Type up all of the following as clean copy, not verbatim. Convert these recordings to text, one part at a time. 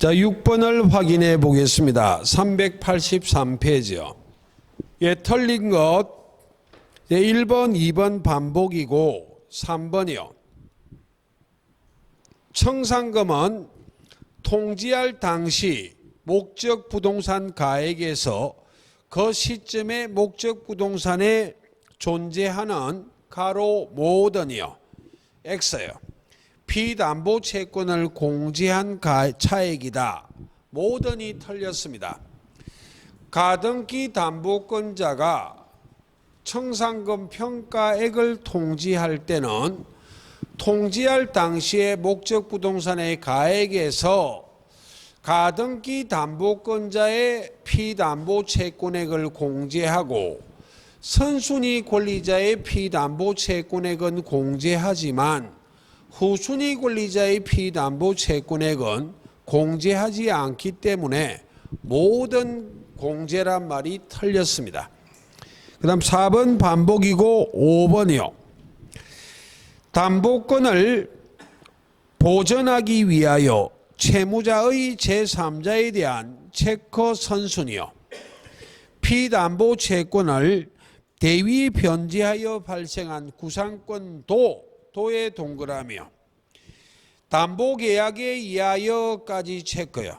자, 6번을 확인해 보겠습니다. 383페이지요. 예, 틀린 것 1번, 2번 반복이고 3번이요. 청산금은 통지할 당시 목적 부동산 가액에서 그 시점에 목적 부동산에 존재하는 가로 모든이요. X요. 피담보 채권을 공제한 차액이다. 모든이 틀렸습니다. 가등기 담보권자가 청산금 평가액을 통지할 때는 통지할 당시에 목적 부동산의 가액에서 가등기 담보권자의 피담보 채권액을 공제하고 선순위 권리자의 피담보 채권액은 공제하지만 후순위 권리자의 피담보 채권액은 공제하지 않기 때문에 모든 공제란 말이 틀렸습니다. 그 다음 4번 반복이고 5번이요. 담보권을 보전하기 위하여 채무자의 제3자에 대한 체커 선순이요. 피담보 채권을 대위 변제하여 발생한 구상권 도에 동그라미요. 담보계약에 의하여까지 체크요.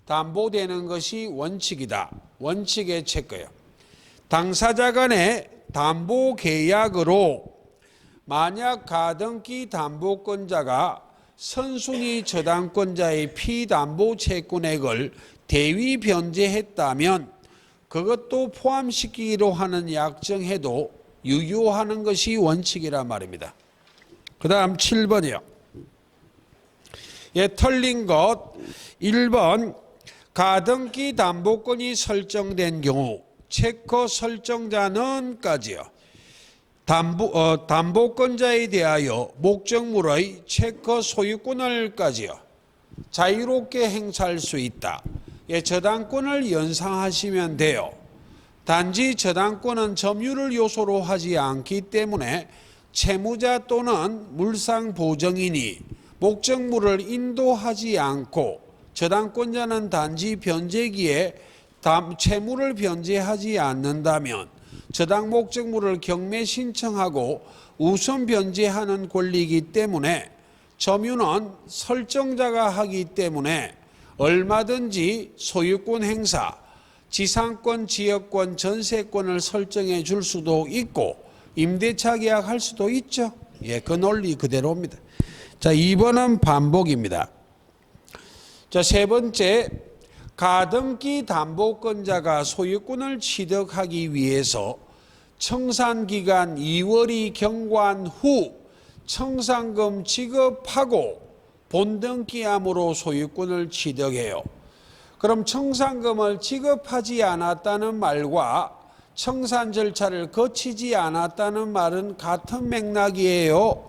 담보되는 것이 원칙이다. 원칙의 체크요. 당사자 간의 담보계약으로 만약 가등기 담보권자가 선순위 저당권자의 피담보 채권액을 대위 변제했다면 그것도 포함시키기로 하는 약정해도 유효하는 것이 원칙이란 말입니다. 그 다음 7번이요. 예, 틀린 것 1번 가등기 담보권이 설정된 경우 체커 설정자는까지요. 담보권자에 대하여 목적물의 체커 소유권을까지요. 자유롭게 행사할 수 있다. 예, 저당권을 연상하시면 돼요. 단지 저당권은 점유를 요소로 하지 않기 때문에 채무자 또는 물상보증인이 목적물을 인도하지 않고 저당권자는 단지 변제기에 채무를 변제하지 않는다면 저당 목적물을 경매 신청하고 우선 변제하는 권리이기 때문에 점유는 설정자가 하기 때문에 얼마든지 소유권 행사, 지상권, 지역권, 전세권을 설정해 줄 수도 있고 임대차 계약할 수도 있죠. 예, 그 논리 그대로입니다. 자, 2번은 반복입니다. 자, 세 번째, 가등기 담보권자가 소유권을 취득하기 위해서 청산기간 2월이 경과한 후 청산금 지급하고 본등기함으로 소유권을 취득해요. 그럼 청산금을 지급하지 않았다는 말과 청산 절차를 거치지 않았다는 말은 같은 맥락이에요.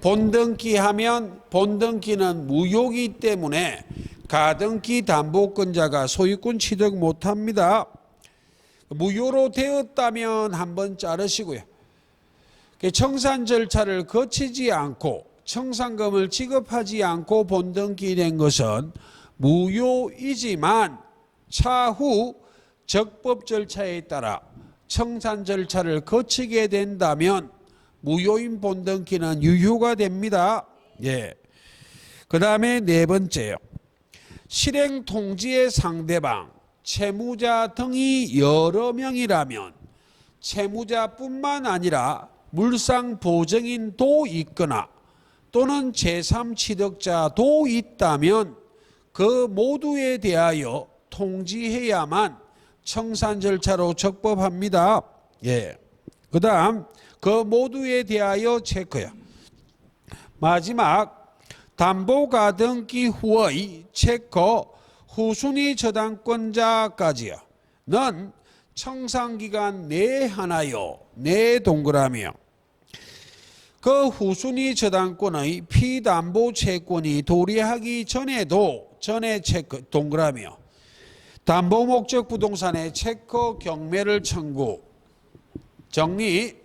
본등기하면 본등기는 무효이기 때문에 가등기 담보권자가 소유권 취득 못합니다. 무효로 되었다면 한번 자르시고요. 청산 절차를 거치지 않고 청산금을 지급하지 않고 본등기된 것은 무효이지만 차후 적법 절차에 따라 청산 절차를 거치게 된다면 무효인 본등기는 유효가 됩니다. 예. 그 다음에 네 번째요. 실행 통지의 상대방, 채무자 등이 여러 명이라면 채무자뿐만 아니라 물상보증인도 있거나 또는 제3취득자도 있다면 그 모두에 대하여 통지해야만 청산 절차로 적법합니다. 예. 그 다음 그 모두에 대하여 체크요. 마지막 담보가등기 후의 체크 후순위 저당권자까지요. 는 청산기간 내에 하나요. 내 동그라미요. 그 후순위 저당권의 피담보 채권이 도래하기 전에도 전에 체크 동그라미요. 담보 목적 부동산의 체크 경매를 청구. 정리.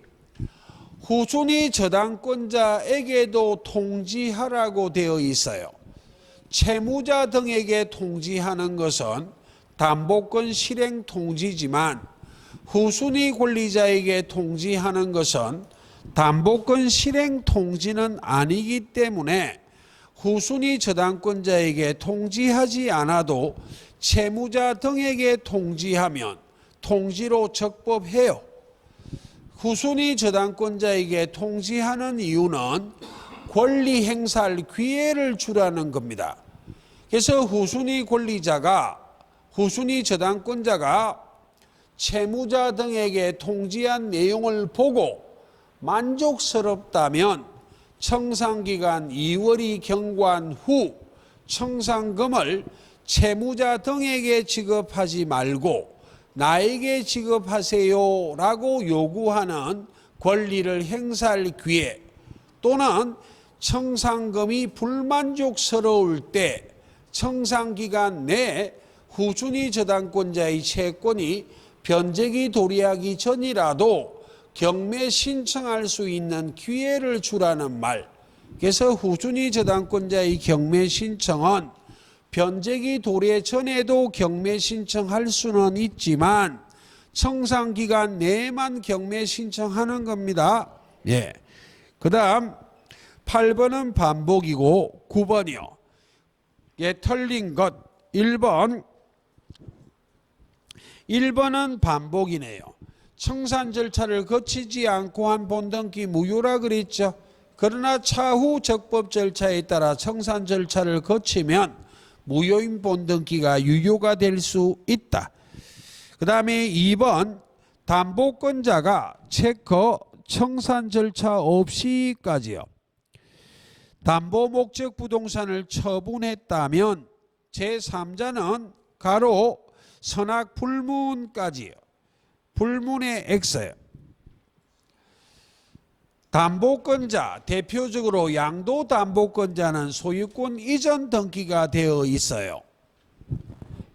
후순위 저당권자에게도 통지하라고 되어 있어요. 채무자 등에게 통지하는 것은 담보권 실행 통지지만 후순위 권리자에게 통지하는 것은 담보권 실행 통지는 아니기 때문에 후순위 저당권자에게 통지하지 않아도 채무자 등에게 통지하면 통지로 적법해요. 후순위 저당권자에게 통지하는 이유는 권리 행사할 기회를 주라는 겁니다. 그래서 후순위 권리자가, 후순위 저당권자가 채무자 등에게 통지한 내용을 보고 만족스럽다면 청산기간 2월이 경과한 후 청산금을 채무자 등에게 지급하지 말고 나에게 지급하세요 라고 요구하는 권리를 행사할 기회, 또는 청산금이 불만족스러울 때 청산기간 내에 후순위 저당권자의 채권이 변제기 도래하기 전이라도 경매 신청할 수 있는 기회를 주라는 말. 그래서 후순위 저당권자의 경매 신청은 변제기 도래 전에도 경매 신청할 수는 있지만 청산기간 내에만 경매 신청하는 겁니다. 예. 그 다음 8번은 반복이고 9번이요. 예, 틀린 것 1번은 반복이네요. 청산 절차를 거치지 않고 한 본등기 무효라 그랬죠. 그러나 차후 적법 절차에 따라 청산 절차를 거치면 무효인 본등기가 유효가 될 수 있다. 그 다음에 2번 담보권자가 체커 청산 절차 없이까지요. 담보 목적 부동산을 처분했다면 제3자는 가로 선악 불문까지요. 불문의 X예요. 담보권자, 대표적으로 양도담보권자는 소유권 이전 등기가 되어 있어요.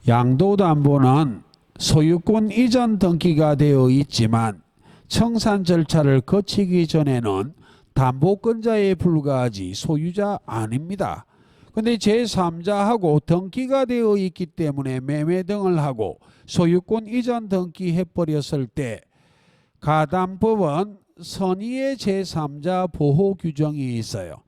양도담보는 소유권 이전 등기가 되어 있지만 청산 절차를 거치기 전에는 담보권자에 불과하지 소유자 아닙니다. 그런데 제3자하고 등기가 되어 있기 때문에 매매 등을 하고 소유권 이전 등기해버렸을 때 가담법은 선의의 제3자 보호 규정이 있어요.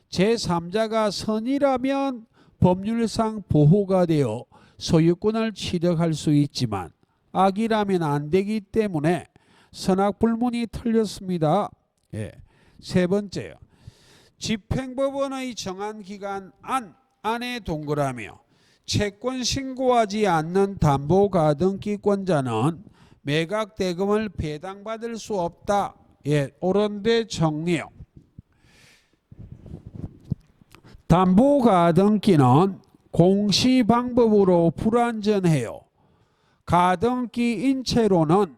제3자가 선의라면 법률상 보호가 되어 소유권을 취득할 수 있지만 악이라면 안 되기 때문에 선악불문이 틀렸습니다. 예. 세 번째요. 집행법원의 정한 기간 안에 동그라며 채권 신고하지 않는 담보가등기권자는 매각대금을 배당받을 수 없다. 예, 옳은데 정리요. 담보가등기는 공시방법으로 불완전해요. 가등기 인체로는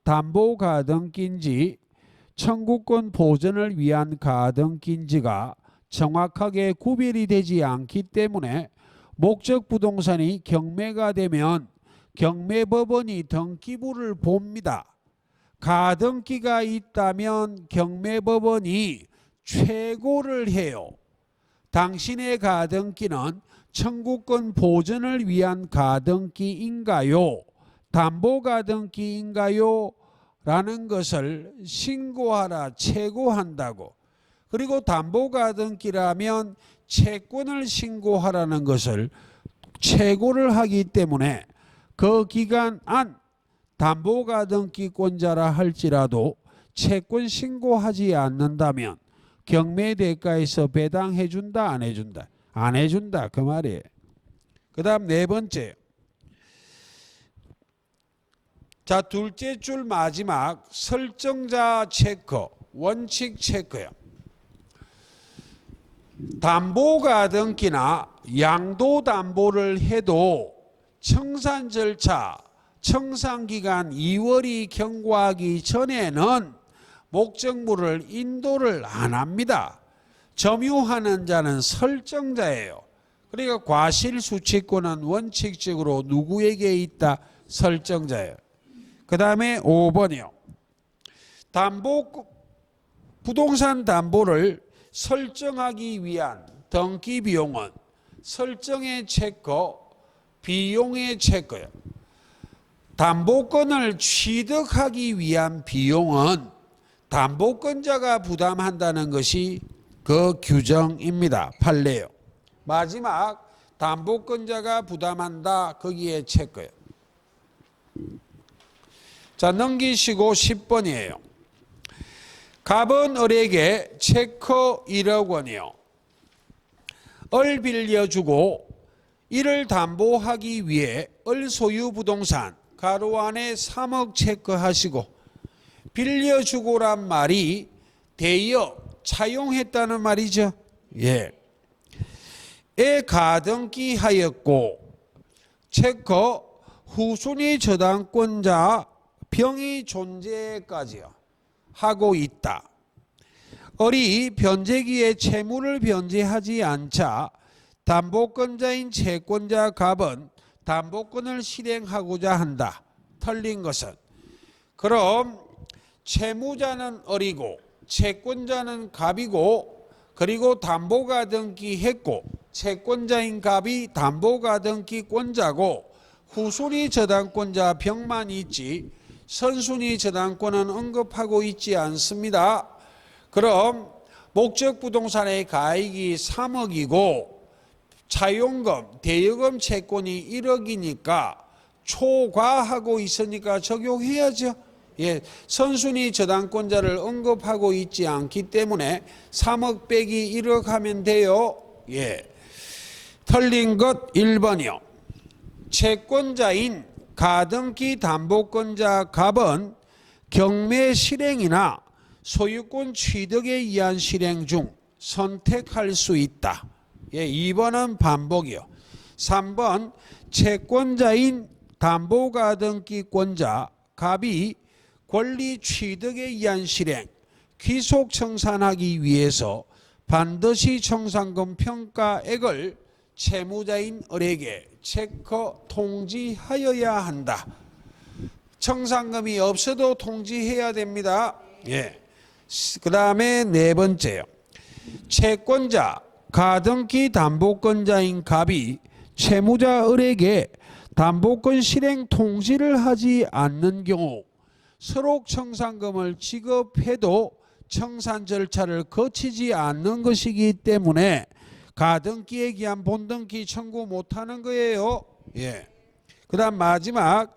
담보가등기인지 청구권 보전을 위한 가등기인지가 정확하게 구별이 되지 않기 때문에 목적 부동산이 경매가 되면 경매법원이 등기부를 봅니다. 가등기가 있다면 경매법원이 최고를 해요. 당신의 가등기는 청구권 보전을 위한 가등기인가요? 담보가등기인가요? 라는 것을 신고하라 최고한다고. 그리고 담보가등기라면 채권을 신고하라는 것을 최고를 하기 때문에 그 기간 안 담보가등기권자라 할지라도 채권 신고하지 않는다면 경매 대가에서 배당해 준다 안 해준다? 안 해준다 그 말이에요. 그 다음 네 번째. 자, 둘째 줄 마지막 설정자 체크, 원칙 체크요. 담보가등기나 양도담보를 해도 청산 절차, 청산기간 2월이 경과하기 전에는 목적물을 인도를 안 합니다. 점유하는 자는 설정자예요. 그러니까 과실수취권은 원칙적으로 누구에게 있다? 설정자예요. 그 다음에 5번이요. 부동산 담보를 설정하기 위한 등기 비용은 설정의 체크, 비용의 체크예요. 담보권을 취득하기 위한 비용은 담보권자가 부담한다는 것이 그 규정입니다. 판례요. 마지막 담보권자가 부담한다. 거기에 체크예요. 자, 넘기시고 10번이에요. 갑은 을에게 체크 1억 원이요. 을 빌려주고 이를 담보하기 위해 을 소유 부동산 가로 안에 3억 체크하시고 빌려주고란 말이 대여 차용했다는 말이죠. 예. 에 가등기 하였고 체크 후순위 저당권자 병이 존재까지요. 하고 있다. 을이 변제기에 채무를 변제하지 않자 담보권자인 채권자 갑은 담보권을 실행하고자 한다. 틀린 것은 그럼 채무자는 을이고 채권자는 갑이고 그리고 담보가 등기했고 채권자인 갑이 담보가 등기권자고 후순위 저당권자 병만 있지 선순위 저당권은 언급하고 있지 않습니다. 그럼 목적 부동산의 가액이 3억이고 차용금, 대여금 채권이 1억이니까 초과하고 있으니까 적용해야죠. 예, 선순위 저당권자를 언급하고 있지 않기 때문에 3억 빼기 1억 하면 돼요. 예, 틀린 것 1번이요. 채권자인 가등기 담보권자 갑은 경매 실행이나 소유권 취득에 의한 실행 중 선택할 수 있다. 예, 2번은 반복이요. 3번 채권자인 담보가등기권자 갑이 권리 취득에 의한 실행, 귀속 청산하기 위해서 반드시 청산금 평가액을 채무자인 을에게 체크 통지하여야 한다. 청산금이 없어도 통지해야 됩니다. 예. 그 다음에 네 번째요. 채권자, 가등기 담보권자인 갑이 채무자 을에게 담보권 실행 통지를 하지 않는 경우 서록 청산금을 지급해도 청산 절차를 거치지 않는 것이기 때문에 가등기에 기한 본등기 청구 못하는 거예요. 예. 그 다음 마지막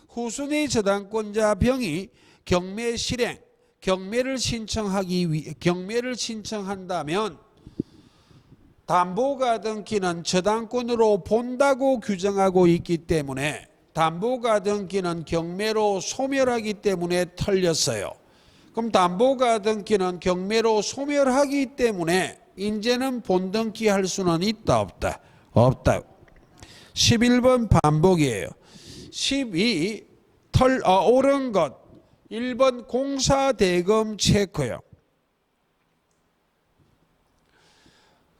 후순위 저당권자 병이 경매 실행, 경매를 신청한다면 담보가등기는 저당권으로 본다고 규정하고 있기 때문에 담보가등기는 경매로 소멸하기 때문에 틀렸어요. 그럼 담보가등기는 경매로 소멸하기 때문에 이제는 본등기 할 수는 있다 없다? 없다. 11번 반복이에요. 12 옳은 것 1번 공사대금 체크요.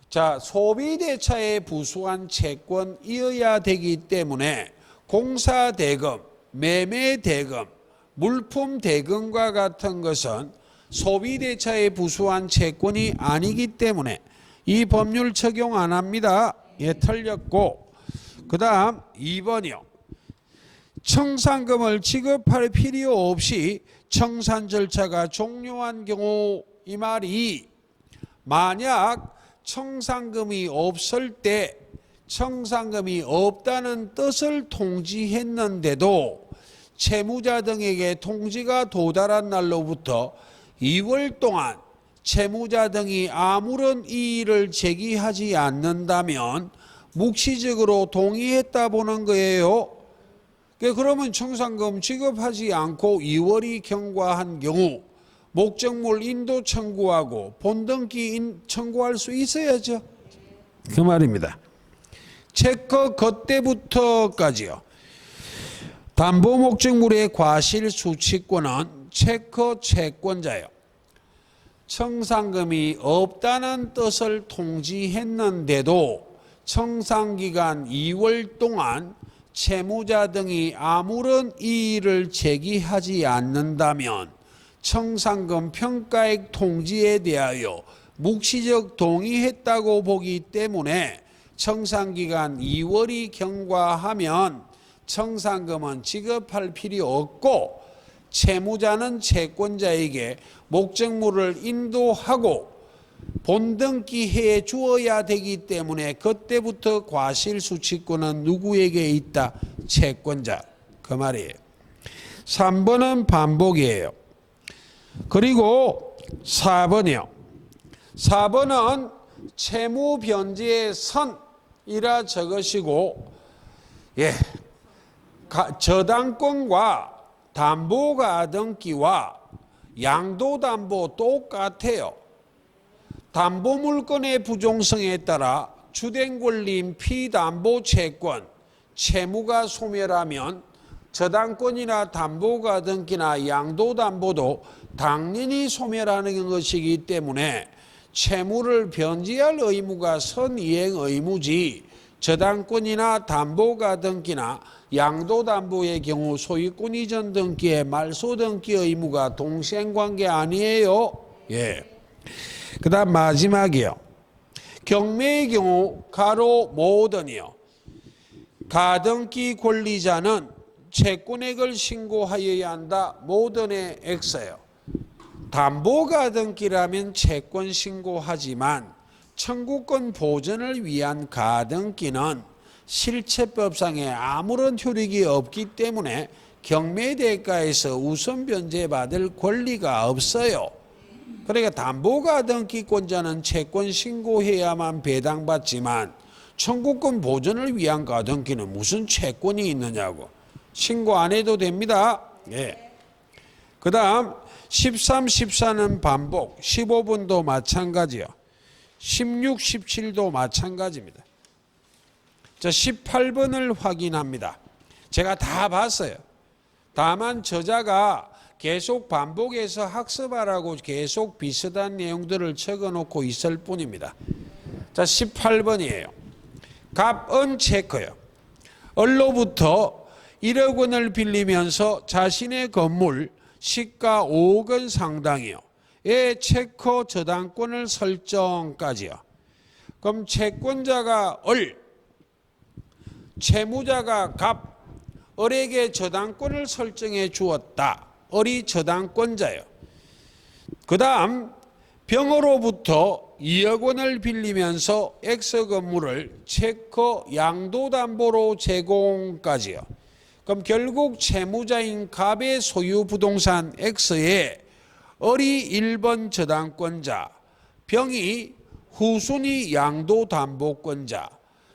자, 소비대차에 부수한 채권이어야 되기 때문에 공사대금, 매매대금, 물품대금과 같은 것은 소비대차에 부수한 채권이 아니기 때문에 이 법률 적용 안 합니다. 예, 틀렸고. 그 다음 2번이요. 청산금을 지급할 필요 없이 청산 절차가 종료한 경우 이 말이 만약 청산금이 없을 때 청산금이 없다는 뜻을 통지했는데도 채무자 등에게 통지가 도달한 날로부터 2월 동안 채무자 등이 아무런 이의를 제기하지 않는다면 묵시적으로 동의했다 보는 거예요. 그러면 청산금 지급하지 않고 2월이 경과한 경우 목적물 인도 청구하고 본등기 청구할 수 있어야죠. 그 말입니다. 체크 그때부터까지요. 담보 목적물의 과실 수취권은 체크 채권자요. 청산금이 없다는 뜻을 통지했는데도 청산기간 2월 동안 채무자 등이 아무런 이의를 제기하지 않는다면 청산금 평가액 통지에 대하여 묵시적 동의했다고 보기 때문에 청산기간 2월이 경과하면 청산금은 지급할 필요 없고 채무자는 채권자에게 목적물을 인도하고 본등기해 주어야 되기 때문에 그때부터 과실수취권은 누구에게 있다? 채권자. 그 말이에요. 3번은 반복이에요. 그리고 4번이요. 4번은 채무변제의 선이라 적으시고, 저당권과 담보가등기와 양도담보 똑같아요. 담보물건의 부종성에 따라 주된 권리인 피담보채권, 채무가 소멸하면 저당권이나 담보가등기나 양도담보도 당연히 소멸하는 것이기 때문에 채무를 변제할 의무가 선이행 의무지, 저당권이나 담보가등기나 양도담보의 경우 소유권 이전 등기의 말소 등기 의무가 동생관계 아니에요. 그 다음 마지막이요. 경매의 경우 가로 모든이요. 가등기 권리자는 채권액을 신고하여야 한다. 모든의 X예요. 담보가등기라면 채권 신고하지만 청구권 보전을 위한 가등기는 실체법상에 아무런 효력이 없기 때문에 경매대가에서 우선 변제받을 권리가 없어요. 그러니까 담보가등기권자는 채권 신고해야만 배당받지만 청구권 보전을 위한 가등기는 무슨 채권이 있느냐고. 신고 안 해도 됩니다. 그 다음 13, 14는 반복, 15번도 마찬가지요. 16, 17도 마찬가지입니다. 자, 18번을 확인합니다. 제가 다 봤어요. 다만 저자가 계속 반복해서 학습하라고 계속 비슷한 내용들을 적어놓고 있을 뿐입니다. 자, 18번이에요. 갑은 체커요. 을로부터 1억 원을 빌리면서 자신의 건물 시가 5억 원 상당이요. 의 체커 저당권을 설정까지요. 그럼 채권자가 을, 채무자가 갑, 을에게 저당권을 설정해 주었다. 을이 저당권자요. 그 다음 병으로부터 2억 원을 빌리면서 X 건물을 체커 양도담보로 제공까지요. 그럼 결국 채무자인 갑의 소유 부동산 X에 을이 1번 저당권자, 병이 후순위 양도담보권자.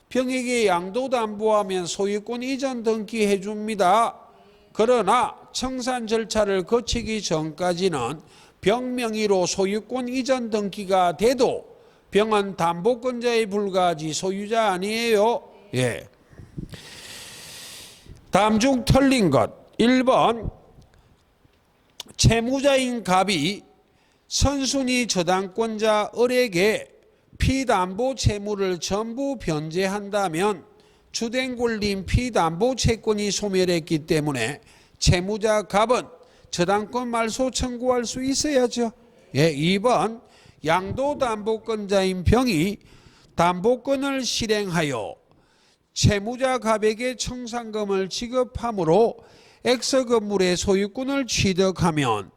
병에게 양도담보하면 소유권 이전 등기해 줍니다. 그러나 청산 절차를 거치기 전까지는 병 명의로 소유권 이전 등기가 돼도 병은 담보권자에 불과하지 소유자 아니에요. 다음 중 틀린 것. 1번 채무자인 갑이 선순위 저당권자 을에게 피담보 채무를 전부 변제한다면 주된 권리인 피담보 채권이 소멸했기 때문에 채무자 갑은 저당권 말소 청구할 수 있어야죠. 2번 양도담보권자인 병이 담보권을 실행하여 채무자 갑에게 청산금을 지급함으로 X 건물의 소유권을 취득하면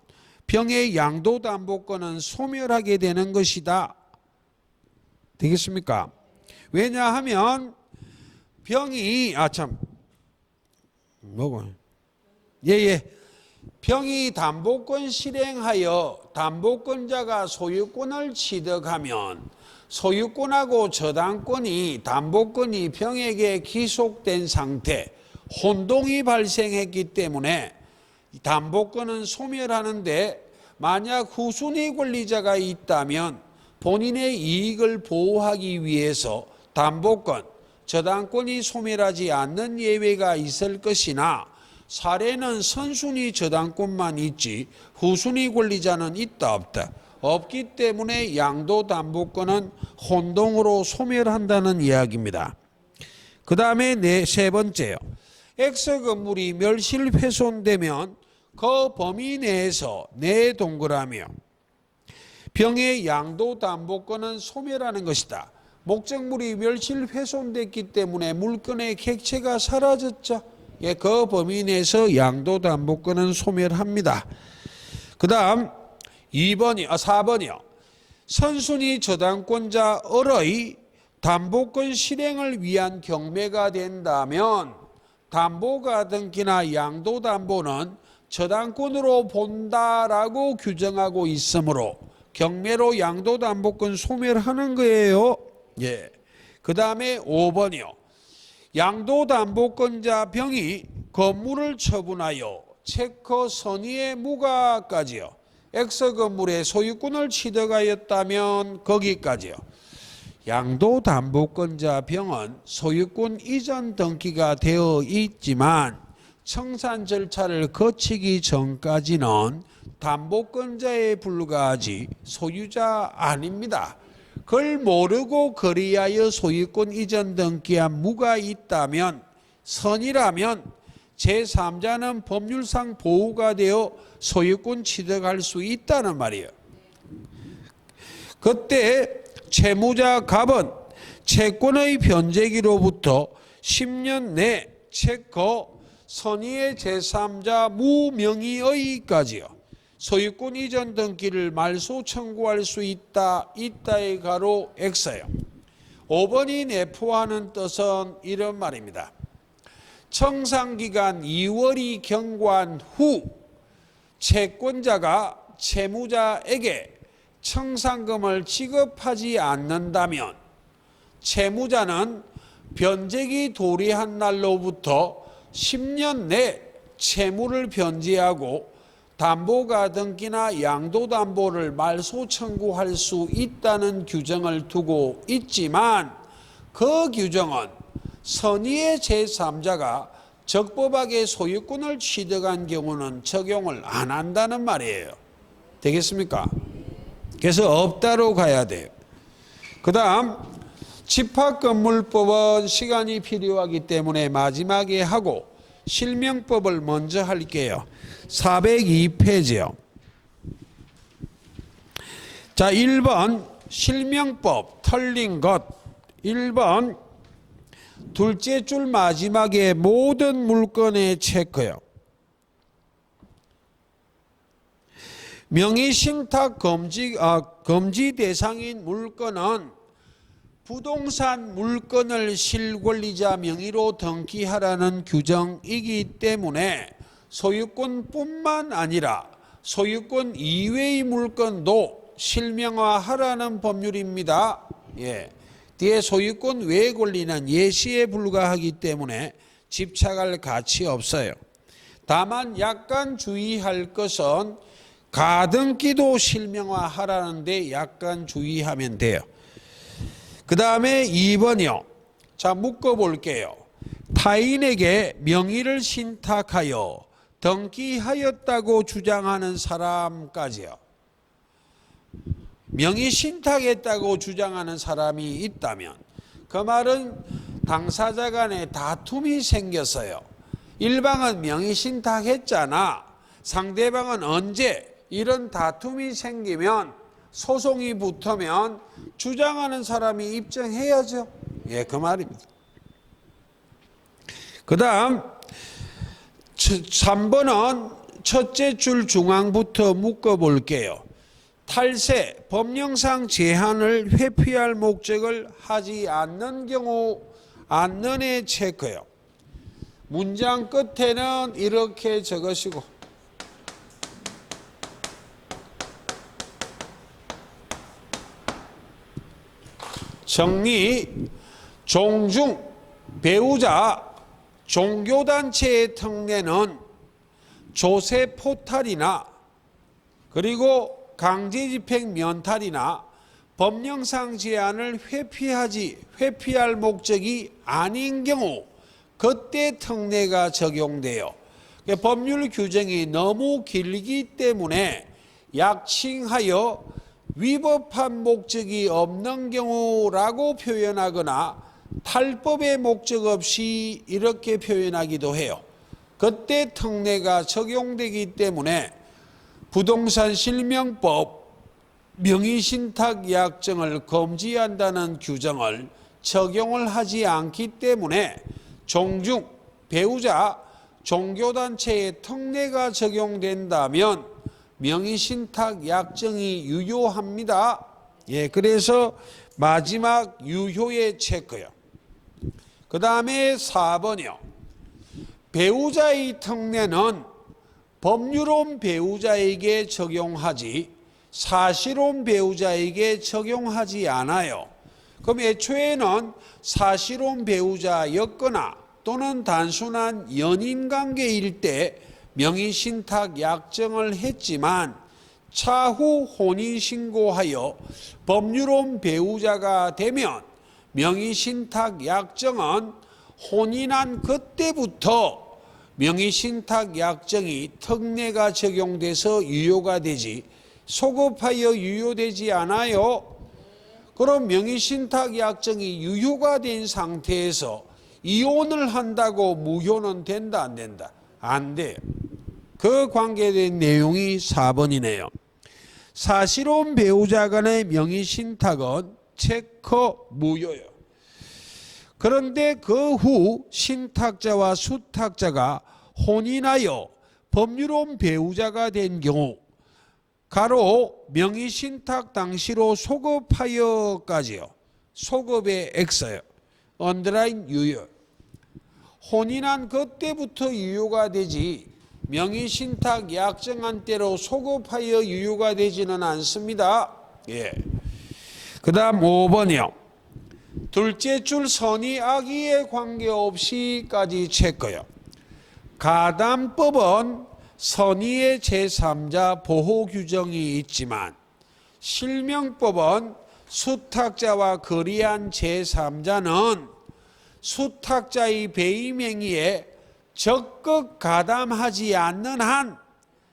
병의 양도담보권은 소멸하게 되는 것이다. 되겠습니까? 왜냐하면 병이 병이 담보권 실행하여 담보권자가 소유권을 취득하면 소유권하고 저당권이 담보권이 병에게 기속된 상태, 혼동이 발생했기 때문에 담보권은 소멸하는데, 만약 후순위 권리자가 있다면 본인의 이익을 보호하기 위해서 담보권, 저당권이 소멸하지 않는 예외가 있을 것이나 사례는 선순위 저당권만 있지 후순위 권리자는 있다 없다? 없기 때문에 양도담보권은 혼동으로 소멸한다는 이야기입니다. 그 다음에 세 번째요. X 건물이 멸실훼손되면 그 범위 내에서 내 동그라미요. 병의 양도담보권은 소멸하는 것이다. 목적물이 멸실 훼손됐기 때문에 물건의 객체가 사라졌죠. 예, 그 범위 내에서 양도담보권은 소멸합니다. 그 다음 4번이요. 선순위 저당권자의 담보권 실행을 위한 경매가 된다면 담보가등기나 양도담보는 저당권으로 본다라고 규정하고 있으므로 경매로 양도담보권 소멸하는 거예요. 예. 그 다음에 5번이요. 양도담보권자 병이 건물을 처분하여 체커 선의의 무과까지요. X 건물의 소유권을 취득하였다면 거기까지요. 양도담보권자 병은 소유권 이전 등기가 되어 있지만 청산 절차를 거치기 전까지는 담보권자에 불과하지 소유자 아닙니다. 그걸 모르고 거리하여 소유권 이전 등기한 무가 있다면 선이라면 제3자는 법률상 보호가 되어 소유권 취득할 수 있다는 말이에요. 그때 채무자 갑은 채권의 변제기로부터 10년 내 채권 선의의 제3자 무명의의까지요. 소유권 이전 등기를 말소 청구할 수 있다. 있다의 가로 X예요. 5번이 내포하는 뜻은 이런 말입니다. 청산기간 2월이 경과한 후 채권자가 채무자에게 청산금을 지급하지 않는다면 채무자는 변제기 도래한 날로부터 10년 내 채무를 변제하고 담보가등기나 양도담보를 말소 청구할 수 있다는 규정을 두고 있지만 그 규정은 선의의 제3자가 적법하게 소유권을 취득한 경우는 적용을 안 한다는 말이에요. 되겠습니까? 그래서 없다로 가야 돼요. 그 다음 집합건물법은 시간이 필요하기 때문에 마지막에 하고 실명법을 먼저 할게요. 402페이지요. 자, 1번 실명법 틀린 것. 1번 둘째 줄 마지막에 모든 물건의 체크요. 명의신탁 금지 대상인 물건은 부동산 물건을 실권리자 명의로 등기하라는 규정이기 때문에 소유권뿐만 아니라 소유권 이외의 물건도 실명화하라는 법률입니다. 예. 뒤에 소유권 외의 권리는 예시에 불과하기 때문에 집착할 가치 없어요. 다만 약간 주의할 것은 가등기도 실명화하라는데 약간 주의하면 돼요. 그 다음에 2번이요. 자, 묶어볼게요. 타인에게 명의를 신탁하여 등기하였다고 주장하는 사람까지요. 명의 신탁했다고 주장하는 사람이 있다면 그 말은 당사자 간에 다툼이 생겼어요. 일방은 명의 신탁했잖아. 상대방은 언제? 이런 다툼이 생기면 소송이 붙으면 주장하는 사람이 입증해야죠. 예, 그 말입니다. 그 다음 3번은 첫째 줄 중앙부터 묶어볼게요. 탈세, 법령상 제한을 회피할 목적을 하지 않는 경우 않는의 체크요. 문장 끝에는 이렇게 적으시고 정리, 종중, 배우자, 종교단체의 특례는 조세 포탈이나 그리고 강제집행 면탈이나 법령상 제한을 회피할 목적이 아닌 경우 그때 특례가 적용돼요. 법률 규정이 너무 길기 때문에 약칭하여 위법한 목적이 없는 경우라고 표현하거나 탈법의 목적 없이 이렇게 표현하기도 해요. 그때 특례가 적용되기 때문에 부동산 실명법 명의신탁 약정을 금지한다는 규정을 적용을 하지 않기 때문에 종중, 배우자, 종교단체의 특례가 적용된다면 명의신탁 약정이 유효합니다. 예, 그래서 마지막 유효의 체크요. 그 다음에 4번이요. 배우자의 특례는 법률혼 배우자에게 적용하지 사실혼 배우자에게 적용하지 않아요. 그럼 애초에는 사실혼 배우자였거나 또는 단순한 연인관계일 때 명의신탁 약정을 했지만 차후 혼인신고하여 법률혼 배우자가 되면 명의신탁 약정은 혼인한 그때부터 명의신탁 약정이 특례가 적용돼서 유효가 되지 소급하여 유효되지 않아요. 그럼 명의신탁 약정이 유효가 된 상태에서 이혼을 한다고 무효는 된다 안 된다? 안 돼요. 그 관계된 내용이 4번이네요. 사실혼 배우자 간의 명의신탁은 체크 무효예요. 그런데 그 후 신탁자와 수탁자가 혼인하여 법률혼 배우자가 된 경우 가로 명의신탁 당시로 소급하여까지요. 소급의 X요. 언더라인 유효. 혼인한 그때부터 유효가 되지 명의신탁 약정한 때로 소급하여 유효가 되지는 않습니다. 예. 그 다음 5번이요. 둘째 줄 선의 악의에 관계없이까지 체크요. 가담법은 선의의 제3자 보호 규정이 있지만 실명법은 수탁자와 거래한 제3자는 수탁자의 배임 행위에 적극 가담하지 않는 한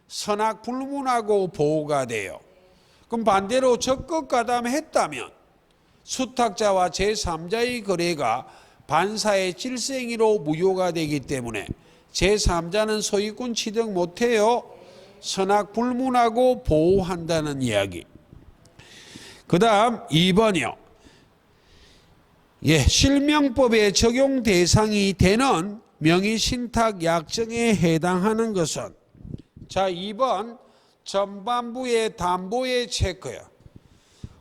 선악 불문하고 보호가 돼요. 그럼 반대로 적극 가담했다면 수탁자와 제3자의 거래가 반사의 질서행위로 무효가 되기 때문에 제3자는 소유권 취득 못해요. 선악 불문하고 보호한다는 이야기. 그 다음 2번이요. 예, 실명법의 적용 대상이 되는 명의신탁 약정에 해당하는 것은 자 2번 전반부의 담보의 체크요.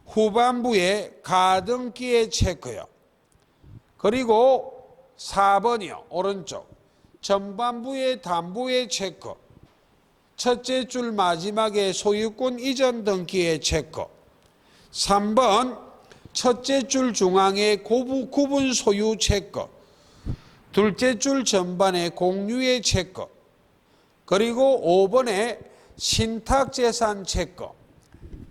후반부의 가등기의 체크요. 그리고 4번이요. 오른쪽 전반부의 담보의 체크, 첫째 줄 마지막에 소유권 이전 등기의 체크, 3번 첫째 줄 중앙의 구분 소유 체크, 둘째 줄 전반의 공유의 체크, 그리고 5번에 신탁재산 체크.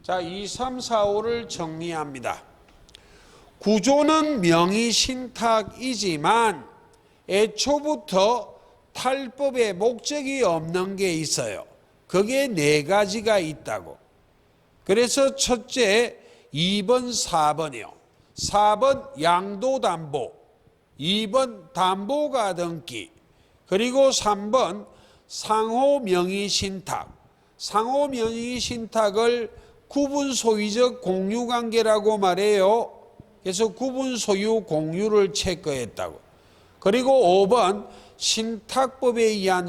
자, 2, 3, 4, 5를 정리합니다. 구조는 명의신탁이지만 애초부터 탈법의 목적이 없는 게 있어요. 그게 4가지가 있다고. 그래서 첫째 2번 4번이요. 4번 양도담보, 2번 담보가등기, 그리고 3번 상호명의신탁. 상호명의신탁을 구분소유적 공유관계라고 말해요. 그래서 구분소유 공유를 체크했다고. 그리고 5번 신탁법에 의한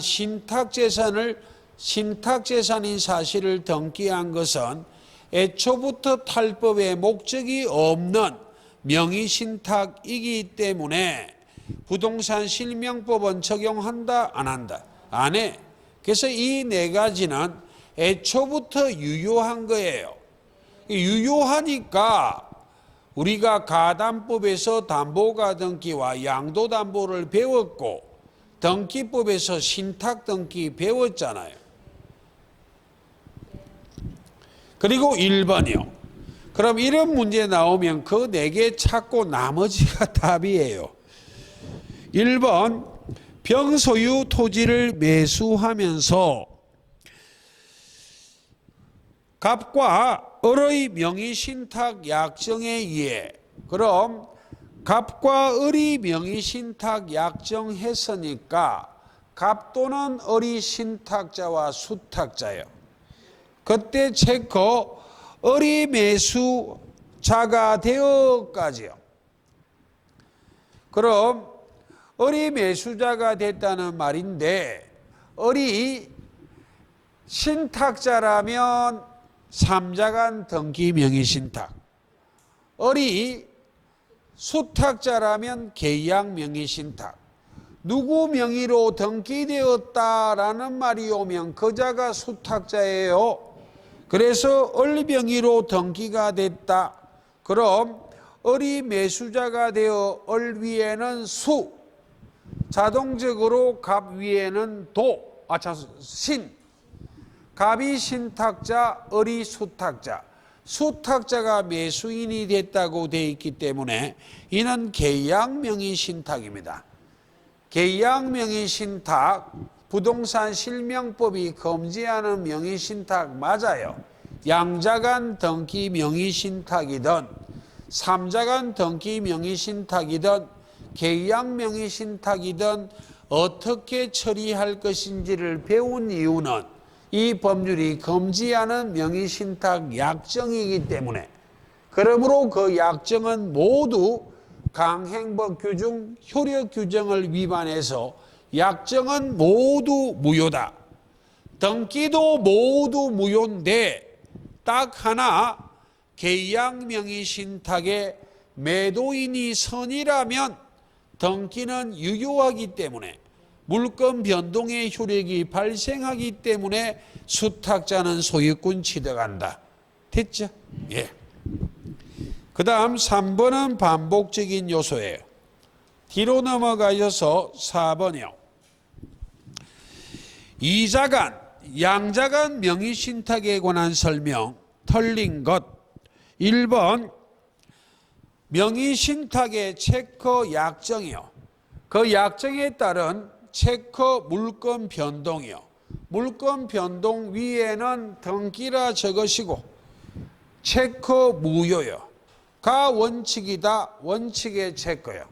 신탁재산인 사실을 등기한 것은 애초부터 탈법의 목적이 없는 명의신탁이기 때문에 부동산 실명법은 적용한다 안 한다? 안 해. 그래서 이 4가지는 애초부터 유효한 거예요. 유효하니까 우리가 가담법에서 담보가등기와 양도담보를 배웠고 등기법에서 신탁등기 배웠잖아요. 그리고 1번이요. 그럼 이런 문제 나오면 그 4개 찾고 나머지가 답이에요. 1번 병소유 토지를 매수하면서 갑과 을의 명의신탁 약정에 의해, 그럼 갑과 을이 명의신탁 약정했으니까 갑 또는 을이 신탁자와 수탁자예요. 그때 체크 어리매수자가 되어까지요. 그럼 어리매수자가 됐다는 말인데, 어리 신탁자라면 삼자간 등기 명의신탁, 어리 수탁자라면 계약 명의신탁, 누구 명의로 등기되었다라는 말이 오면 그 자가 수탁자예요. 그래서 어리 명의로 등기가 됐다. 그럼 어리 매수자가 되어 얼 위에는 수, 자동적으로 갑 위에는 신, 갑이 신탁자, 어리 수탁자, 수탁자가 매수인이 됐다고 되어 있기 때문에 이는 계약명의 신탁입니다. 계약명의 신탁, 부동산 실명법이 금지하는 명의 신탁 맞아요. 양자간 등기 명의 신탁이든 삼자간 등기 명의 신탁이든 계약명의 신탁이든 어떻게 처리할 것인지를 배운 이유는 이 법률이 금지하는 명의 신탁 약정이기 때문에, 그러므로 그 약정은 모두 강행법 규정, 효력 규정을 위반해서 약정은 모두 무효다. 등기도 모두 무효인데 딱 하나 계약명의 신탁에 매도인이 선이라면 등기는 유효하기 때문에 물권 변동의 효력이 발생하기 때문에 수탁자는 소유권 취득한다. 됐죠? 예. 그 다음 3번은 반복적인 요소예요. 뒤로 넘어가셔서 4번이요. 이자간, 양자간 명의신탁에 관한 설명, 틀린 것. 1번, 명의신탁의 체커 약정이요. 그 약정에 따른 체커 물권 변동이요. 물권 변동 위에는 등기라 적으시고 체커 무효요. 가 원칙이다. 원칙의 체커요.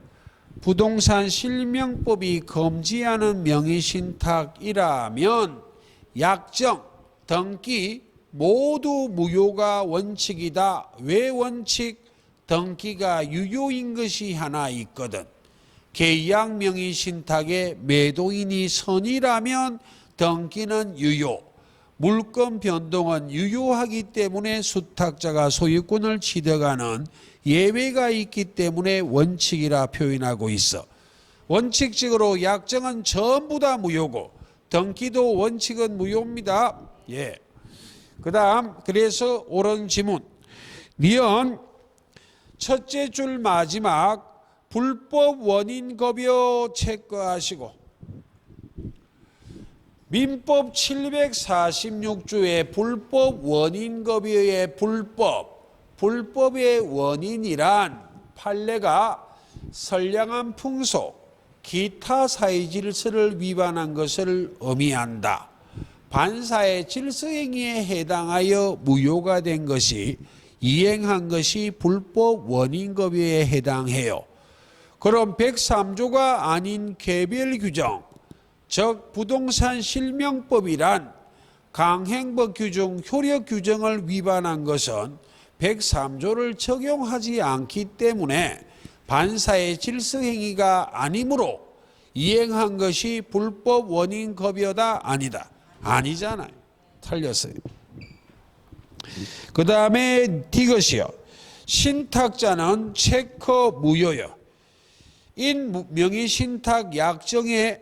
부동산 실명법이 금지하는 명의신탁이라면 약정, 등기 모두 무효가 원칙이다. 왜 원칙? 등기가 유효인 것이 하나 있거든. 계약 명의신탁에 매도인이 선이라면 등기는 유효, 물권 변동은 유효하기 때문에 수탁자가 소유권을 취득하는 예외가 있기 때문에 원칙이라 표현하고 있어. 원칙적으로 약정은 전부 다 무효고 등기도 원칙은 무효입니다. 예. 그 다음, 그래서 옳은 지문. 니은 첫째 줄 마지막 불법 원인급여 체크하시고 민법 746조의 불법 원인급여의 불법의 원인이란 판례가 선량한 풍속, 기타 사회 질서를 위반한 것을 의미한다. 반사의 질서행위에 해당하여 무효가 된 것이 이행한 것이 불법 원인급여에 해당해요. 그럼 103조가 아닌 개별 규정, 즉 부동산 실명법이란 강행법 규정, 효력 규정을 위반한 것은 103조를 적용하지 않기 때문에 반사의 질서행위가 아니므로 이행한 것이 불법 원인급여다 아니다. 아니잖아요. 틀렸어요. 그 다음에 D것이요. 신탁자는 체커 무효요. 인 명의신탁 약정의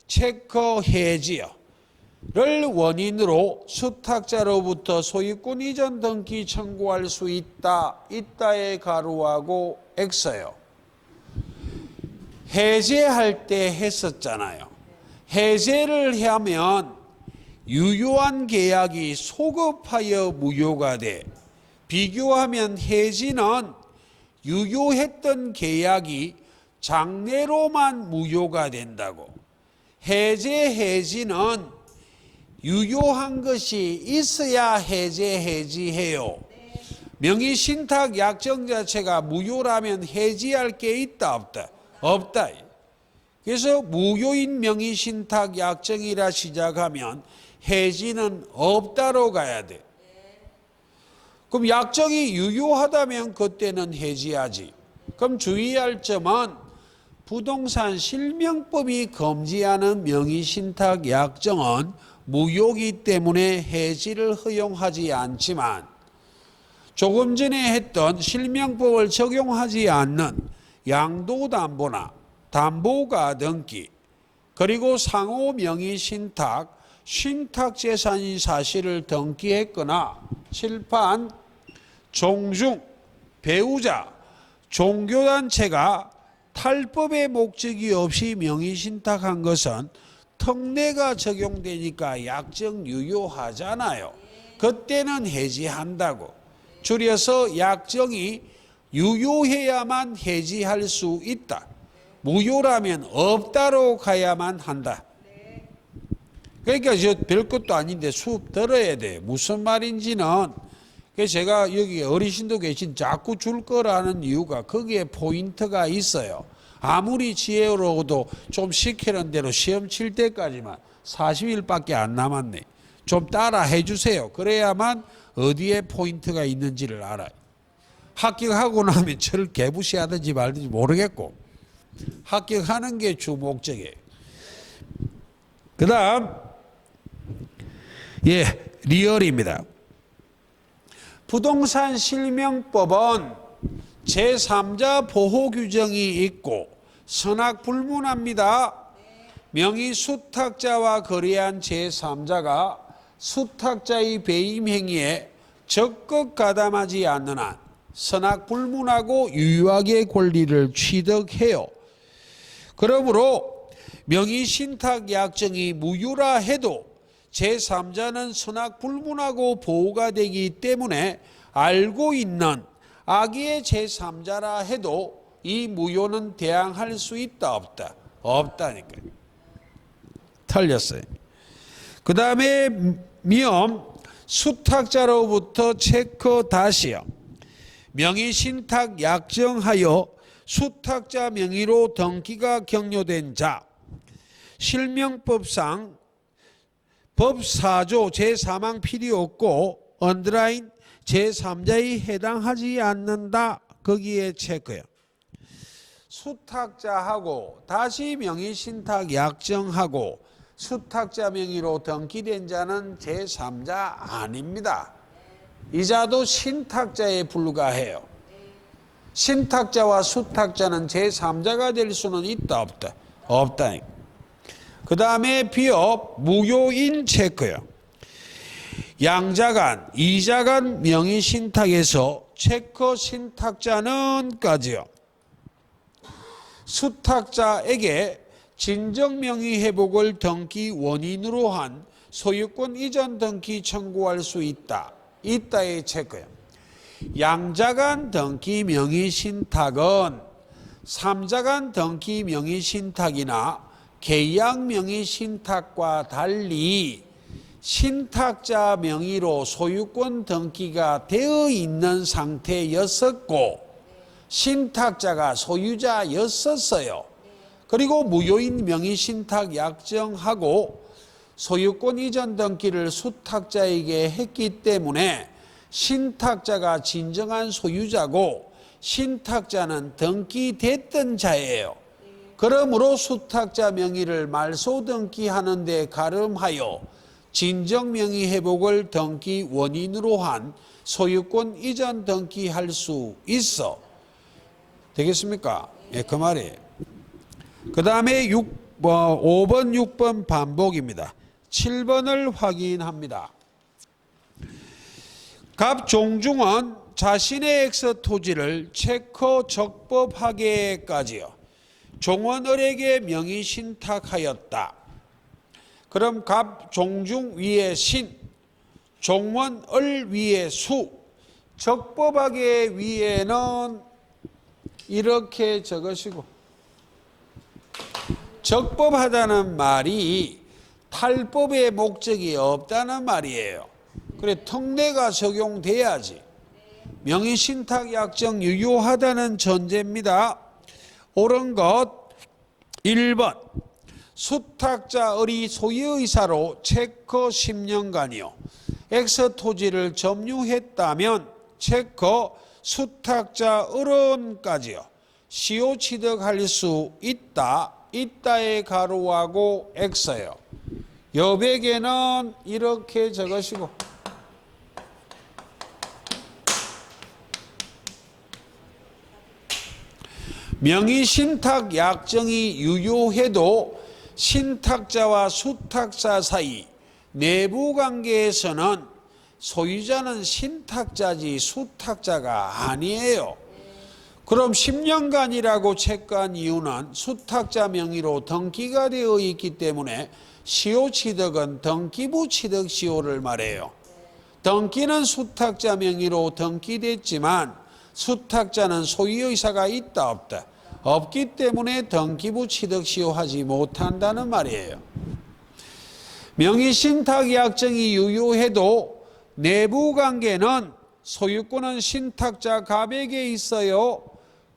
체커 해지를 원인으로 수탁자로부터 소유권 이전 등기 청구할 수 있다. 있다에 가로하고 X요. 해제할 때 했었잖아요. 해제를 하면 유효한 계약이 소급하여 무효가 돼. 비교하면 해지는 유효했던 계약이 장래로만 무효가 된다고. 해지는 유효한 것이 있어야 해지해요. 명의신탁 약정 자체가 무효라면 해지할 게 있다 없다? 없다. 그래서 무효인 명의신탁 약정이라 시작하면 해지는 없다로 가야 돼. 그럼 약정이 유효하다면 그때는 해지하지. 그럼 주의할 점은 부동산 실명법이 금지하는 명의신탁 약정은 무효이기 때문에 해지를 허용하지 않지만 조금 전에 했던 실명법을 적용하지 않는 양도담보나 담보가등기 그리고 상호 명의신탁, 신탁재산인 사실을 등기했거나 칠판, 종중, 배우자, 종교단체가 탈법의 목적이 없이 명의신탁한 것은 특례가 적용되니까 약정 유효하잖아요. 그때는 해지한다고. 줄여서 약정이 유효해야만 해지할 수 있다. 무효라면 없다로 가야만 한다. 그러니까 저 별것도 아닌데 수업 들어야 돼. 무슨 말인지는 그래서 제가 여기 어르신도 계신 자꾸 줄 거라는 이유가 거기에 포인트가 있어요. 아무리 지혜로워도 좀 시키는 대로 시험 칠 때까지만 40일밖에 안 남았네. 좀 따라 해주세요. 그래야만 어디에 포인트가 있는지를 알아요. 합격하고 나면 저를 개부시하든지 말든지 모르겠고 합격하는 게 주 목적이에요. 그 다음 리얼입니다. 부동산 실명법은 제3자 보호 규정이 있고 선악불문합니다. 명의 수탁자와 거래한 제3자가 수탁자의 배임 행위에 적극 가담하지 않는 한 선악불문하고 유효하게 권리를 취득해요. 그러므로 명의신탁약정이 무효라 해도 제3자는 선악불문하고 보호가 되기 때문에 알고 있는 악의의 제3자라 해도 이 무효는 대항할 수 있다 없다? 없다니까요. 틀렸어요. 그 다음에 수탁자로부터 체크 다시요. 명의신탁 약정하여 수탁자 명의로 등기가 격려된 자 실명법상 법 4조 제4항 필요 없고 언더라인 제3자에 해당하지 않는다. 거기에 체크요. 수탁자하고 다시 명의신탁 약정하고 수탁자 명의로 등기된 자는 제3자 아닙니다. 이자도 신탁자에 불과해요. 신탁자와 수탁자는 제3자가 될 수는 있다 없다? 없다니까. 그 다음에 비업 무효인 체크요. 양자간, 이자간 명의신탁에서 체크 신탁자는까지요. 수탁자에게 진정명의 회복을 등기 원인으로 한 소유권 이전 등기 청구할 수 있다. 있다의 체크요. 양자간 등기 명의신탁은 삼자간 등기 명의신탁이나 계약 명의신탁과 달리 신탁자 명의로 소유권 등기가 되어 있는 상태였었고 신탁자가 소유자였었어요. 그리고 무효인 명의신탁 약정하고 소유권 이전 등기를 수탁자에게 했기 때문에 신탁자가 진정한 소유자고 신탁자는 등기됐던 자예요. 그러므로 수탁자 명의를 말소 등기하는 데 가름하여 진정명의 회복을 등기 원인으로 한 소유권 이전 등기할 수 있어. 되겠습니까? 예, 그 말이에요. 그 다음에 5번, 6번 반복입니다. 7번을 확인합니다. 갑종중은 자신의 엑스 토지를 체크 적법하게까지요. 종원을에게 명의신탁하였다. 그럼 갑종중 위에 신, 종원을 위에 수, 적법하게 위에는 이렇게 적으시고 적법하다는 말이 탈법의 목적이 없다는 말이에요. 그래 특례가 적용돼야지. 명의신탁 약정 유효하다는 전제입니다. 옳은 것 1번 수탁자 을이 소유의사로 체크 10년간이요 엑스 토지를 점유했다면 체크 수탁자 어른까지요. 시효 취득할 수 있다. 있다의 가로하고 X예요. 여백에는 이렇게 적으시고 명의신탁 약정이 유효해도 신탁자와 수탁자 사이 내부관계에서는 소유자는 신탁자지 수탁자가 아니에요. 그럼 10년간이라고 체크한 이유는 수탁자 명의로 등기가 되어 있기 때문에 시효취득은 등기부 취득 시효를 말해요. 등기는 수탁자 명의로 등기됐지만 수탁자는 소유의사가 있다 없다? 없기 때문에 등기부 취득 시효하지 못한다는 말이에요. 명의신탁약정이 유효해도 내부관계는 소유권은 신탁자 갑에게 있어요.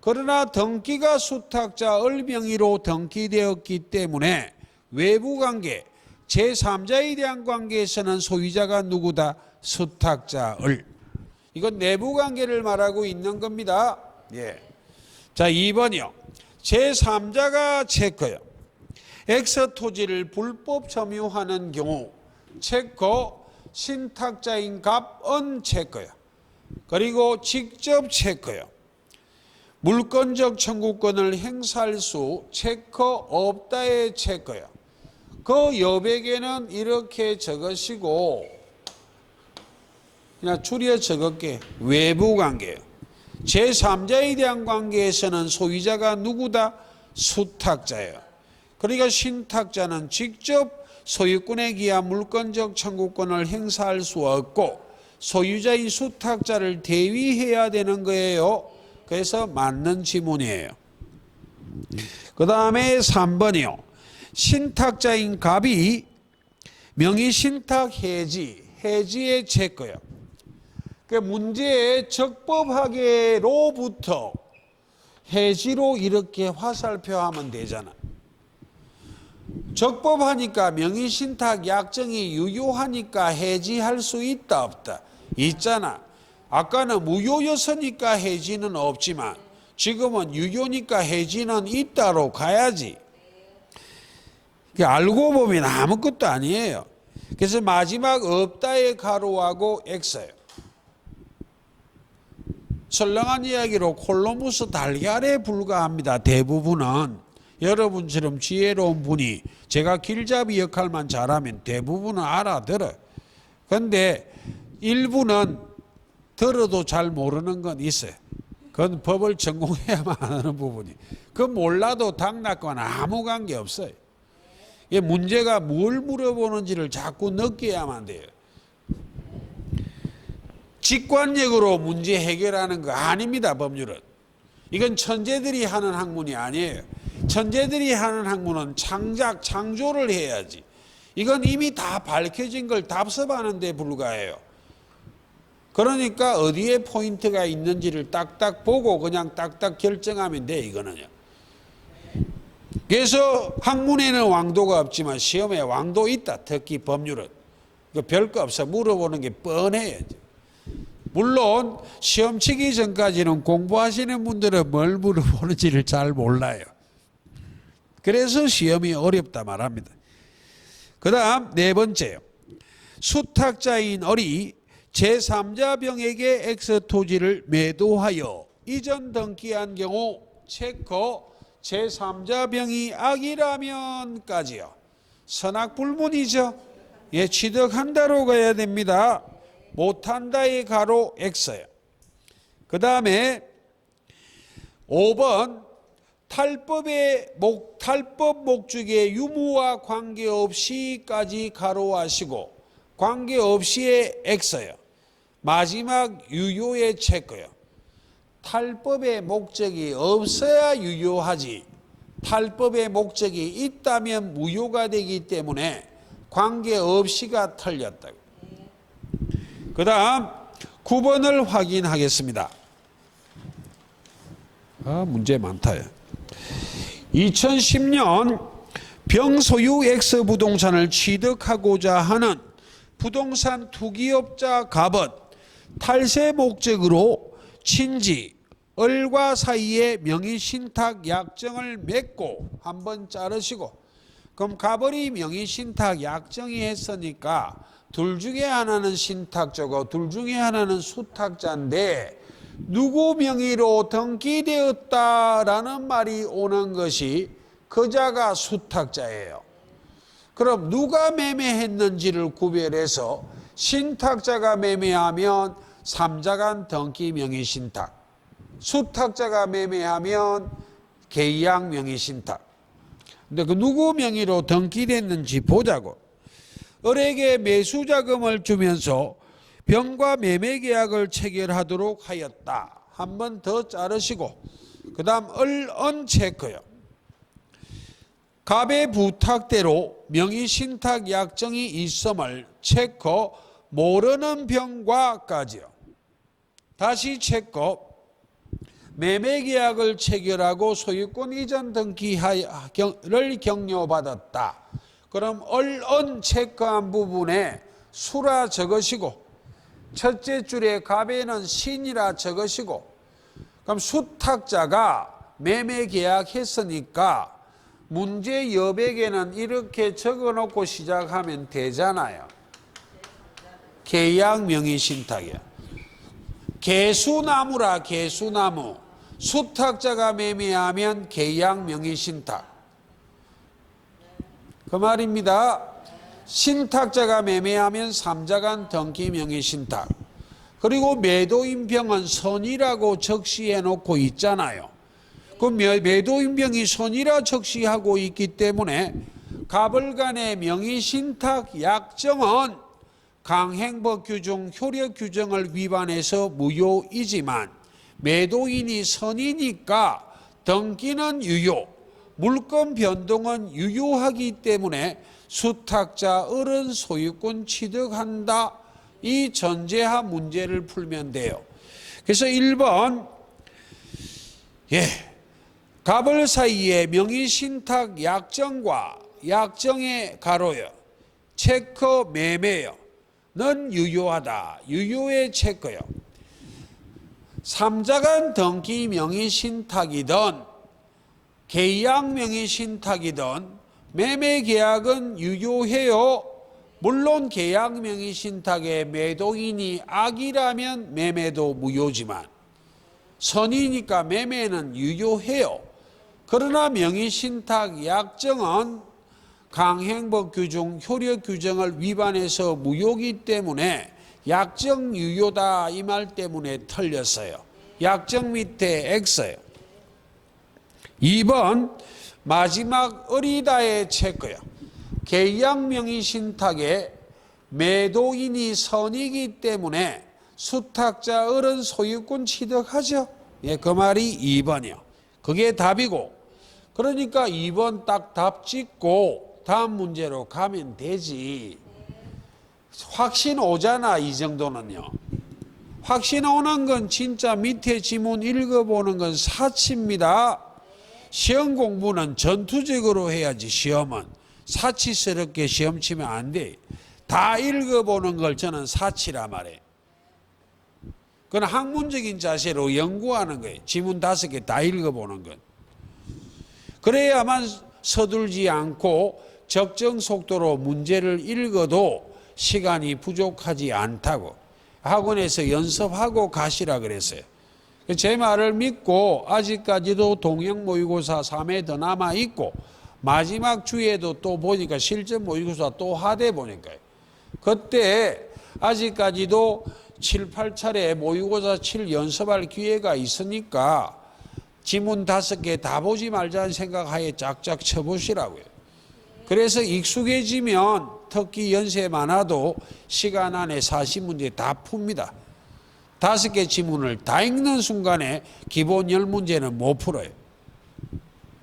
그러나 등기가 수탁자 을 명의로 등기되었기 때문에 외부관계, 제3자에 대한 관계에서는 소유자가 누구다? 수탁자 을. 이건 내부관계를 말하고 있는 겁니다. 예. 자, 2번이요. 제3자가 체크요. X 토지를 불법 점유하는 경우 체크 신탁자인 갑은 체크요. 그리고 직접 체크요. 물권적 청구권을 행사할 수 체크 없다의 체크요. 그 여백에는 이렇게 적으시고 그냥 줄여 적을게. 외부관계예요. 제3자에 대한 관계에서는 소유자가 누구다? 수탁자예요. 그러니까 신탁자는 직접 소유권에 기한 물권적 청구권을 행사할 수 없고 소유자인 수탁자를 대위해야 되는 거예요. 그래서 맞는 지문이에요. 그 다음에 3번이요. 신탁자인 갑이 명의신탁 해지의 체크요. 그 문제의 적법하게로부터 해지로 이렇게 화살표하면 되잖아. 적법하니까 명의신탁 약정이 유효하니까 해지할 수 있다 없다? 있잖아. 아까는 무효였으니까 해지는 없지만 지금은 유효니까 해지는 있다로 가야지. 알고 보면 아무것도 아니에요. 그래서 마지막 없다의 가로하고 X예요. 설렁한 이야기로 콜럼버스 달걀에 불과합니다. 대부분은 여러분처럼 지혜로운 분이 제가 길잡이 역할만 잘하면 대부분은 알아들어요. 그런데 일부는 들어도 잘 모르는 건 있어요. 그건 법을 전공해야만 하는 부분이. 그 몰라도 당락과는 아무 관계 없어요. 이 문제가 뭘 물어보는지를 자꾸 느껴야만 돼요. 직관력으로 문제 해결하는 거 아닙니다. 법률은. 이건 천재들이 하는 학문이 아니에요. 천재들이 하는 학문은 창조를 해야지. 이건 이미 다 밝혀진 걸 답습하는 데 불과해요. 그러니까 어디에 포인트가 있는지를 딱딱 보고 그냥 딱딱 결정하면 돼, 이거는요. 그래서 학문에는 왕도가 없지만 시험에 왕도 있다. 특히 법률은. 별거 없어. 물어보는 게 뻔해요. 물론 시험 치기 전까지는 공부하시는 분들은 뭘 물어보는지를 잘 몰라요. 그래서 시험이 어렵다 말합니다. 그 다음 네 번째요. 수탁자인 을이 제3자 병에게 X 토지를 매도하여 이전 등기한 경우 체크 제3자 병이 악이라면까지요. 선악불문이죠. 예, 취득한다로 가야 됩니다. 못한다의 가로 X예요. 그 다음에 5번 탈법 목적의 유무와 관계없이까지 가로하시고 관계없이의 X예요. 마지막 유효의 체크예요. 탈법의 목적이 없어야 유효하지 탈법의 목적이 있다면 무효가 되기 때문에 관계없이가 틀렸다고. 그 다음 9번을 확인하겠습니다. 문제 많다요. 2010년 병소유 X 부동산을 취득하고자 하는 부동산 투기업자 갑은 탈세 목적으로 친지, 을과 사이에 명의신탁 약정을 맺고 한번 자르시고, 그럼 갑을이 명의신탁 약정이 했으니까 둘 중에 하나는 신탁자고 둘 중에 하나는 수탁자인데 누구 명의로 등기되었다라는 말이 오는 것이 그자가 수탁자예요. 그럼 누가 매매했는지를 구별해서 신탁자가 매매하면 삼자간 등기 명의신탁, 수탁자가 매매하면 계약 명의신탁. 근데 그 누구 명의로 등기됐는지 보자고. 을에게 매수자금을 주면서 병과 매매계약을 체결하도록 하였다. 한 번 더 자르시고, 그 다음 을은 체크요. 갑의 부탁대로 명의신탁 약정이 있음을 체크, 모르는 병과까지요. 다시 체크, 매매계약을 체결하고 소유권 이전 등기를 격려받았다. 그럼 을은 체크한 부분에 수라 적으시고, 첫째 줄에 갑에는 신이라 적으시고, 그럼 수탁자가 매매계약했으니까 문제 여백에는 이렇게 적어놓고 시작하면 되잖아요. 계약 명의신탁이야. 개수나무라, 개수나무. 수탁자가 매매하면 계약 명의신탁. 그 말입니다. 신탁자가 매매하면 삼자간 등기 명의신탁. 그리고 매도인병은 선이라고 적시해 놓고 있잖아요. 그 매도인병이 선이라 적시하고 있기 때문에 갑을 간의 명의신탁 약정은 강행법 규정, 효력 규정을 위반해서 무효이지만 매도인이 선이니까 등기는 유효, 물권 변동은 유효하기 때문에 수탁자 을은 소유권 취득한다. 이 전제하 문제를 풀면 돼요. 그래서 1번, 갑을 사이에 명의신탁 약정과 약정의 가로요, 체크 매매요, 는 유효하다. 유효의 체크요. 삼자간 등기 명의신탁이든 계약 명의신탁이든 매매계약은 유효해요. 물론 계약 명의신탁의 매도인이 악이라면 매매도 무효지만 선이니까 매매는 유효해요. 그러나 명의신탁 약정은 강행법 규정, 효력 규정을 위반해서 무효이기 때문에 약정 유효다 이 말 때문에 틀렸어요. 약정 밑에 X예요. 2번 마지막 을이다의 체크요. 계약 명의신탁에 매도인이 선이기 때문에 수탁자 을은 소유권 취득하죠. 그 말이 2번이요. 그게 답이고, 그러니까 2번 딱 답 짓고 다음 문제로 가면 되지. 확신 오잖아. 이 정도는요. 확신 오는 건 진짜 밑에 지문 읽어보는 건 사치입니다. 시험 공부는 전투적으로 해야지. 시험은 사치스럽게 시험 치면 안 돼. 다 읽어보는 걸 저는 사치라 말해. 그건 학문적인 자세로 연구하는 거예요. 지문 5개 다 읽어보는 건. 그래야만 서둘지 않고 적정 속도로 문제를 읽어도 시간이 부족하지 않다고. 학원에서 연습하고 가시라 그랬어요. 제 말을 믿고 아직까지도 동영 모의고사 3회 더 남아있고 마지막 주에도 또 보니까 실전 모의고사 또 하대 보니까요. 그때 아직까지도 7, 8차례 모의고사 칠 연습할 기회가 있으니까 지문 5개 다 보지 말자는 생각하에 짝짝 쳐보시라고요. 그래서 익숙해지면 특히 연세 많아도 시간 안에 40문제 다 풉니다. 5개 지문을 다 읽는 순간에 기본 10문제는 못 풀어요.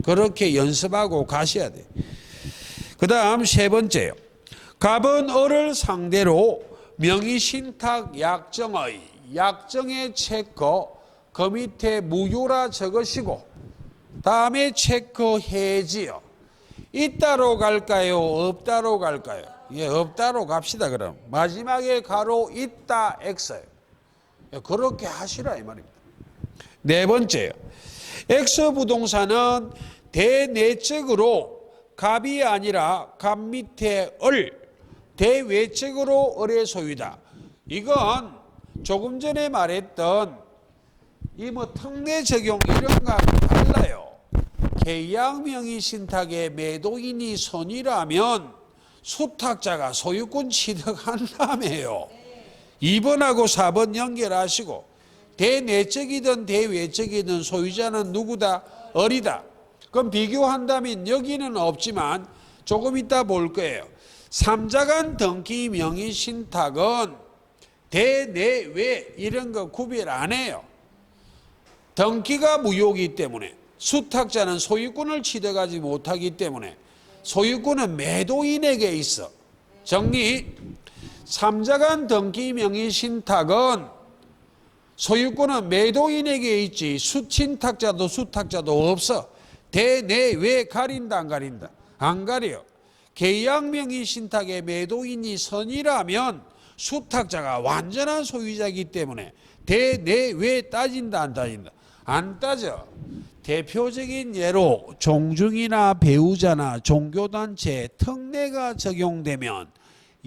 그렇게 연습하고 가셔야 돼요. 그 다음 3번째요. 갑은 을을 상대로 명의신탁 약정의 체크, 그 밑에 무효라 적으시고 다음에 체크 해지요. 있다로 갈까요? 없다로 갈까요? 없다로 갑시다. 그럼 마지막에 가로 있다 X예요. 그렇게 하시라 이 말입니다. 네 번째요. X 부동산은 대내적으로 갑이 아니라 갑 밑에 을, 대외적으로 을의 소유다. 이건 조금 전에 말했던 이 뭐 특례 적용 이런 거하고 달라요. 계약 명의 신탁의 매도인이 선이라면 수탁자가 소유권 취득한다며요. 2번하고 4번 연결하시고 대내적이든 대외적이든 소유자는 누구다? 을이다. 그럼 비교한다면 여기는 없지만 조금 이따 볼 거예요. 3자간 등기 명의 신탁은 대내외 이런 거 구별 안 해요. 등기가 무효이기 때문에 수탁자는 소유권을 취득하지 못하기 때문에 소유권은 매도인에게 있어. 정리. 3자간 등기 명의 신탁은 소유권은 매도인에게 있지 수친탁자도 수탁자도 없어. 대내외 가린다 안 가린다? 안 가려. 계약 명의 신탁의 매도인이 선이라면 수탁자가 완전한 소유자이기 때문에 대내외 따진다 안 따진다? 안 따져. 대표적인 예로 종중이나 배우자나 종교단체 특례가 적용되면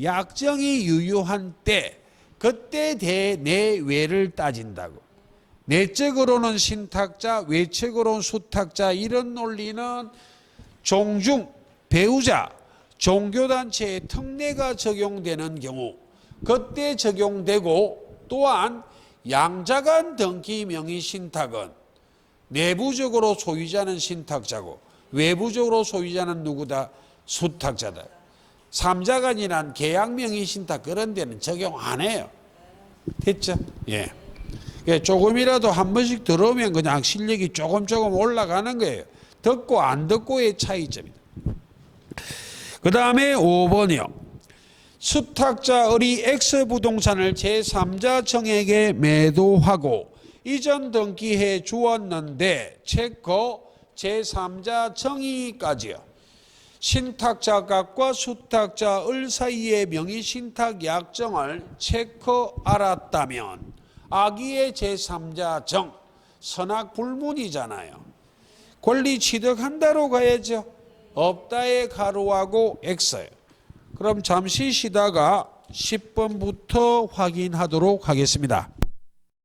약정이 유효한 때 그때 대내외를 따진다고. 내적으로는 신탁자, 외적으로는 수탁자 이런 논리는 종중, 배우자, 종교단체에 특례가 적용되는 경우 그때 적용되고 또한 양자간 등기 명의 신탁은 내부적으로 소유자는 신탁자고 외부적으로 소유자는 누구다? 수탁자다. 3자간이란 계약 명의 신탁 그런 데는 적용 안 해요. 됐죠? 예. 조금이라도 한 번씩 들어오면 그냥 실력이 조금 올라가는 거예요. 듣고 안 듣고의 차이점이다. 그 다음에 5번이요. 수탁자 을이 X부동산을 제3자청에게 매도하고 이전 등기해 주었는데 체커 제3자청이까지요. 신탁자 갑과 수탁자 을 사이의 명의신탁 약정을 체커 알았다면 악의의 제3자정 선악불문이잖아요. 권리 취득한다로 가야죠. 없다에 가로하고 X예요. 그럼 잠시 쉬다가 10번부터 확인하도록 하겠습니다.